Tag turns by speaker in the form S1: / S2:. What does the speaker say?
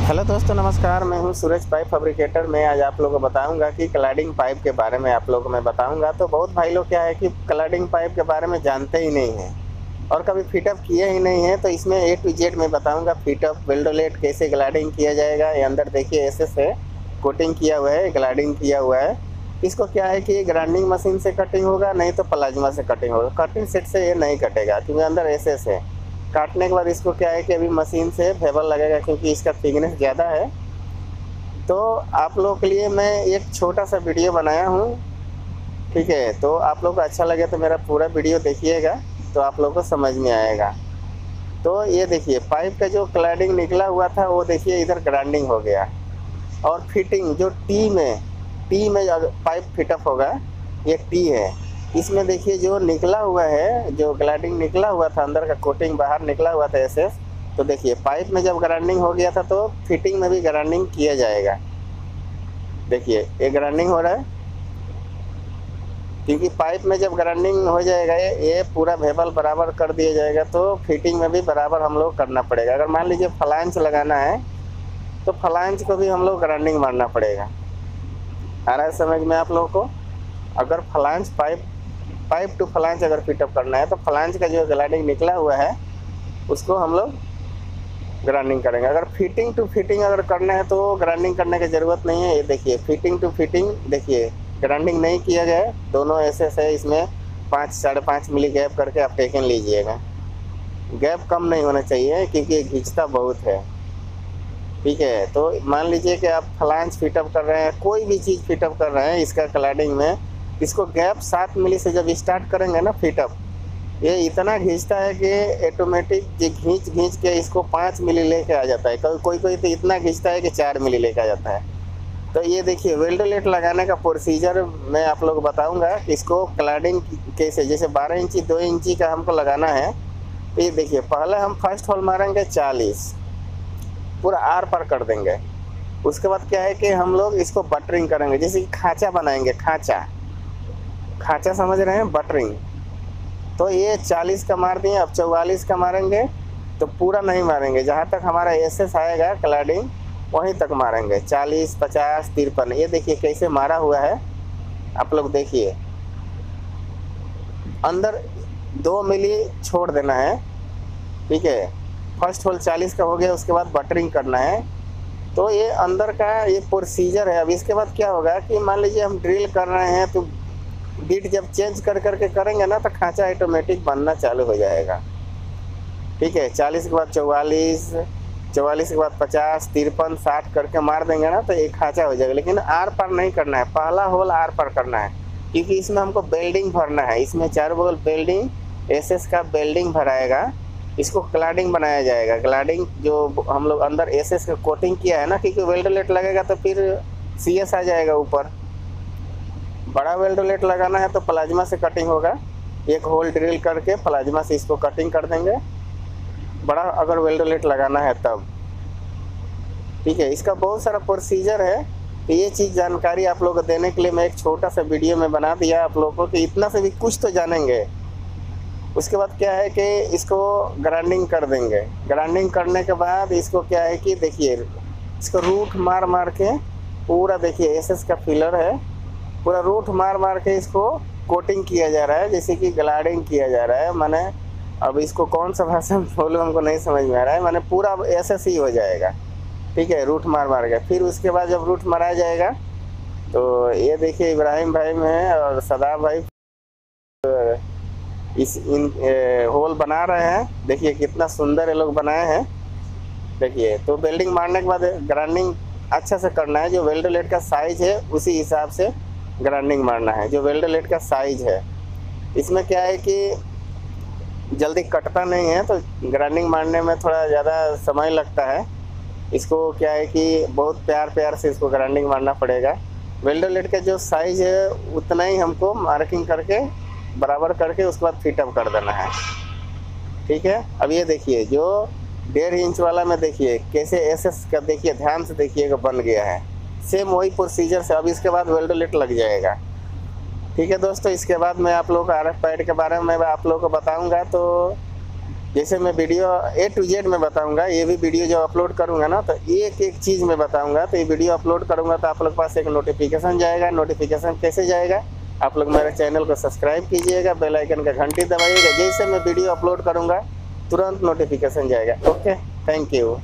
S1: Hello दोस्तों, नमस्कार। मैं हूं सूरज पाइप फैब्रिकेटर। मैं आज आप लोगों को बताऊंगा कि क्लैडिंग पाइप के बारे में आप लोगों को मैं बताऊंगा। तो बहुत भाई लोग क्या है कि क्लैडिंग पाइप के बारे में जानते ही नहीं हैं और कभी फिटअप किए ही नहीं हैं। तो इसमें ए टू जेड मैं बताऊंगा। फिटअप वेल्डोलेट कैसे ग्लाइडिंग किया जाएगा। ये अंदर देखिए एसएस है, कोटिंग किया हुआ है, ग्लाइडिंग किया हुआ है। इसको क्या है कि ग्राइंडिंग मशीन से कटिंग होगा, नहीं तो प्लाज्मा से कटिंग होगा। कटिंग सेट से ये नहीं कटेगा क्योंकि अंदर एसएस है। काटने के बाद इसको क्या है कि अभी मशीन से फेबर लगेगा क्योंकि इसका थिकनेस ज़्यादा है। तो आप लोगों के लिए मैं एक छोटा सा वीडियो बनाया हूँ, ठीक है। तो आप लोग को अच्छा लगे तो मेरा पूरा वीडियो देखिएगा, तो आप लोग को समझ में आएगा। तो ये देखिए पाइप का जो क्लैडिंग निकला हुआ था वो देखिए इधर ग्राइंडिंग हो गया। और फिटिंग जो टी में पाइप फिटअप होगा, ये टी है। इसमें देखिए जो निकला हुआ है, जो ग्लाइडिंग निकला हुआ था, अंदर का कोटिंग बाहर निकला हुआ था एसएस। तो देखिए पाइप में जब ग्राइंडिंग हो गया था तो फिटिंग में भी ग्राइंडिंग किया जाएगा। देखिए ये ग्राइंडिंग हो रहा है क्योंकि पाइप में जब ग्राइंडिंग हो जाएगा ये पूरा भेबल बराबर कर दिया जाएगा, तो फिटिंग में भी बराबर हम लोग करना पड़ेगा। अगर मान लीजिए फ्लांज लगाना है तो फ्लांज को भी हम लोग ग्राइंडिंग मारना पड़ेगा। आ रहा है समझ में आप लोगों को। अगर फ्लांज पाइप टू फ्लांज अगर फिटअप करना है तो फ्लांज का जो ग्लाइडिंग निकला हुआ है उसको हम लोग ग्राइंडिंग करेंगे। अगर फिटिंग टू फिटिंग अगर करना है तो ग्राइंडिंग करने की ज़रूरत नहीं है। ये देखिए फिटिंग टू फिटिंग, देखिए ग्राइंडिंग नहीं किया गया है, दोनों ऐसे है। इसमें 5-5.5 मिली गैप करके आप टेकन लीजिएगा। गैप कम नहीं होना चाहिए क्योंकि घिंचता बहुत है, ठीक है। तो मान लीजिए कि आप फ्लांज फिटअप कर रहे हैं, कोई भी चीज़ फिटअप कर रहे हैं इसका क्लैडिंग में, इसको गैप 7 मिली से जब स्टार्ट करेंगे ना फिटअप, ये इतना खींचता है कि ऑटोमेटिक खींच के इसको 5 मिली लेके आ जाता है। कोई कोई तो इतना खींचता है कि 4 मिली लेके आ जाता है। तो ये देखिए वेल्डोलेट लगाने का प्रोसीजर मैं आप लोग बताऊंगा कि इसको क्लैडिंग कैसे, जैसे 12 इंची 2 इंची का हमको लगाना है। तो ये देखिए पहले हम फर्स्ट होल मारेंगे 40, पूरा आर पार कर देंगे। उसके बाद क्या है कि हम लोग इसको बटरिंग करेंगे, जैसे कि खाँचा बनाएंगे। खाँचा समझ रहे हैं, बटरिंग। तो ये 40 का मार दिए, अब 44 का मारेंगे। तो पूरा नहीं मारेंगे, जहाँ तक हमारा एसएस आएगा क्लैडिंग वहीं तक मारेंगे। 40, 50, 53। ये देखिए कैसे मारा हुआ है, आप लोग देखिए। अंदर 2 मिली छोड़ देना है, ठीक है। फर्स्ट होल 40 का हो गया, उसके बाद बटरिंग करना है। तो ये अंदर का ये प्रोसीजर है। अब इसके बाद क्या होगा कि मान लीजिए हम ड्रिल कर रहे हैं तो बीट जब चेंज कर करके करेंगे ना तो खाँचा ऑटोमेटिक बनना चालू हो जाएगा, ठीक है। 40 के बाद 44, 44 के बाद 50, 53, 60 करके मार देंगे ना तो एक खाँचा हो जाएगा। लेकिन आर पार नहीं करना है, पहला होल आर पार करना है क्योंकि इसमें हमको बेल्डिंग भरना है। इसमें चारों बगल बेल्डिंग, एसएस का बेल्डिंग भराएगा, इसको क्लैडिंग बनाया जाएगा। क्लैडिंग जो हम लोग अंदर एसएस का कोटिंग किया है ना, क्योंकि वेल्डोलेट लगेगा तो फिर सीएस आ जाएगा ऊपर। बड़ा वेल्डोलेट लगाना है तो प्लाज्मा से कटिंग होगा, एक होल ड्रिल करके प्लाज्मा से इसको कटिंग कर देंगे। बड़ा अगर वेल्डोलेट लगाना है तब, ठीक है। इसका बहुत सारा प्रोसीजर है। तो ये चीज़ जानकारी आप लोगों को देने के लिए मैं एक छोटा सा वीडियो में बना दिया आप लोगों को कि इतना से भी कुछ तो जानेंगे। उसके बाद क्या है कि इसको ग्राइंडिंग कर देंगे। ग्राइंडिंग करने के बाद इसको क्या है कि देखिए इसको रूट मार के पूरा, देखिए एसएस का फिलर है, पूरा रूट मार के इसको कोटिंग किया जा रहा है, जैसे कि ग्लाइडिंग किया जा रहा है। माने अब इसको कौन सा भाषा में बोलूँ हमको नहीं समझ में आ रहा है। माने पूरा एसएस ही हो जाएगा, ठीक है, रूट मार के। फिर उसके बाद जब रूट मारा जाएगा तो ये देखिए इब्राहिम भाई में और सदाब भाई होल बना रहे हैं। देखिए कितना सुंदर ये लोग बनाए हैं, देखिए। तो वेल्डिंग मारने के बाद ग्राइंडिंग अच्छा से करना है। जो वेल्डोलेट का साइज है उसी हिसाब से ग्राइंडिंग मारना है, जो वेल्डोलेट का साइज है। इसमें क्या है कि जल्दी कटता नहीं है, तो ग्राइंडिंग मारने में थोड़ा ज़्यादा समय लगता है। इसको क्या है कि बहुत प्यार से इसको ग्राइंडिंग मारना पड़ेगा। वेल्डोलेट का जो साइज है उतना ही हमको मार्किंग करके बराबर करके उसके बाद फिटअप कर देना है, ठीक है। अब ये देखिए जो 1.5 इंच वाला में देखिए कैसे एसएस का, देखिए ध्यान से देखिएगा, बन गया है। सेम वही प्रोसीजर से अब इसके बाद वेल्डोलेट लग जाएगा, ठीक है दोस्तों। इसके बाद मैं आप लोगों को आरएफ पैड के बारे में आप लोगों को बताऊंगा। तो जैसे मैं वीडियो A to Z में बताऊंगा, ये भी वीडियो जो अपलोड करूंगा ना, तो एक एक चीज़ में बताऊंगा। तो ये वीडियो अपलोड करूंगा तो आप लोग के पास एक नोटिफिकेशन जाएगा। नोटिफिकेशन कैसे जाएगा? आप लोग मेरे चैनल को सब्सक्राइब कीजिएगा, बेल आइकन का घंटी दबाइएगा। जैसे मैं वीडियो अपलोड करूंगा तुरंत नोटिफिकेशन जाएगा। Okay, thank you.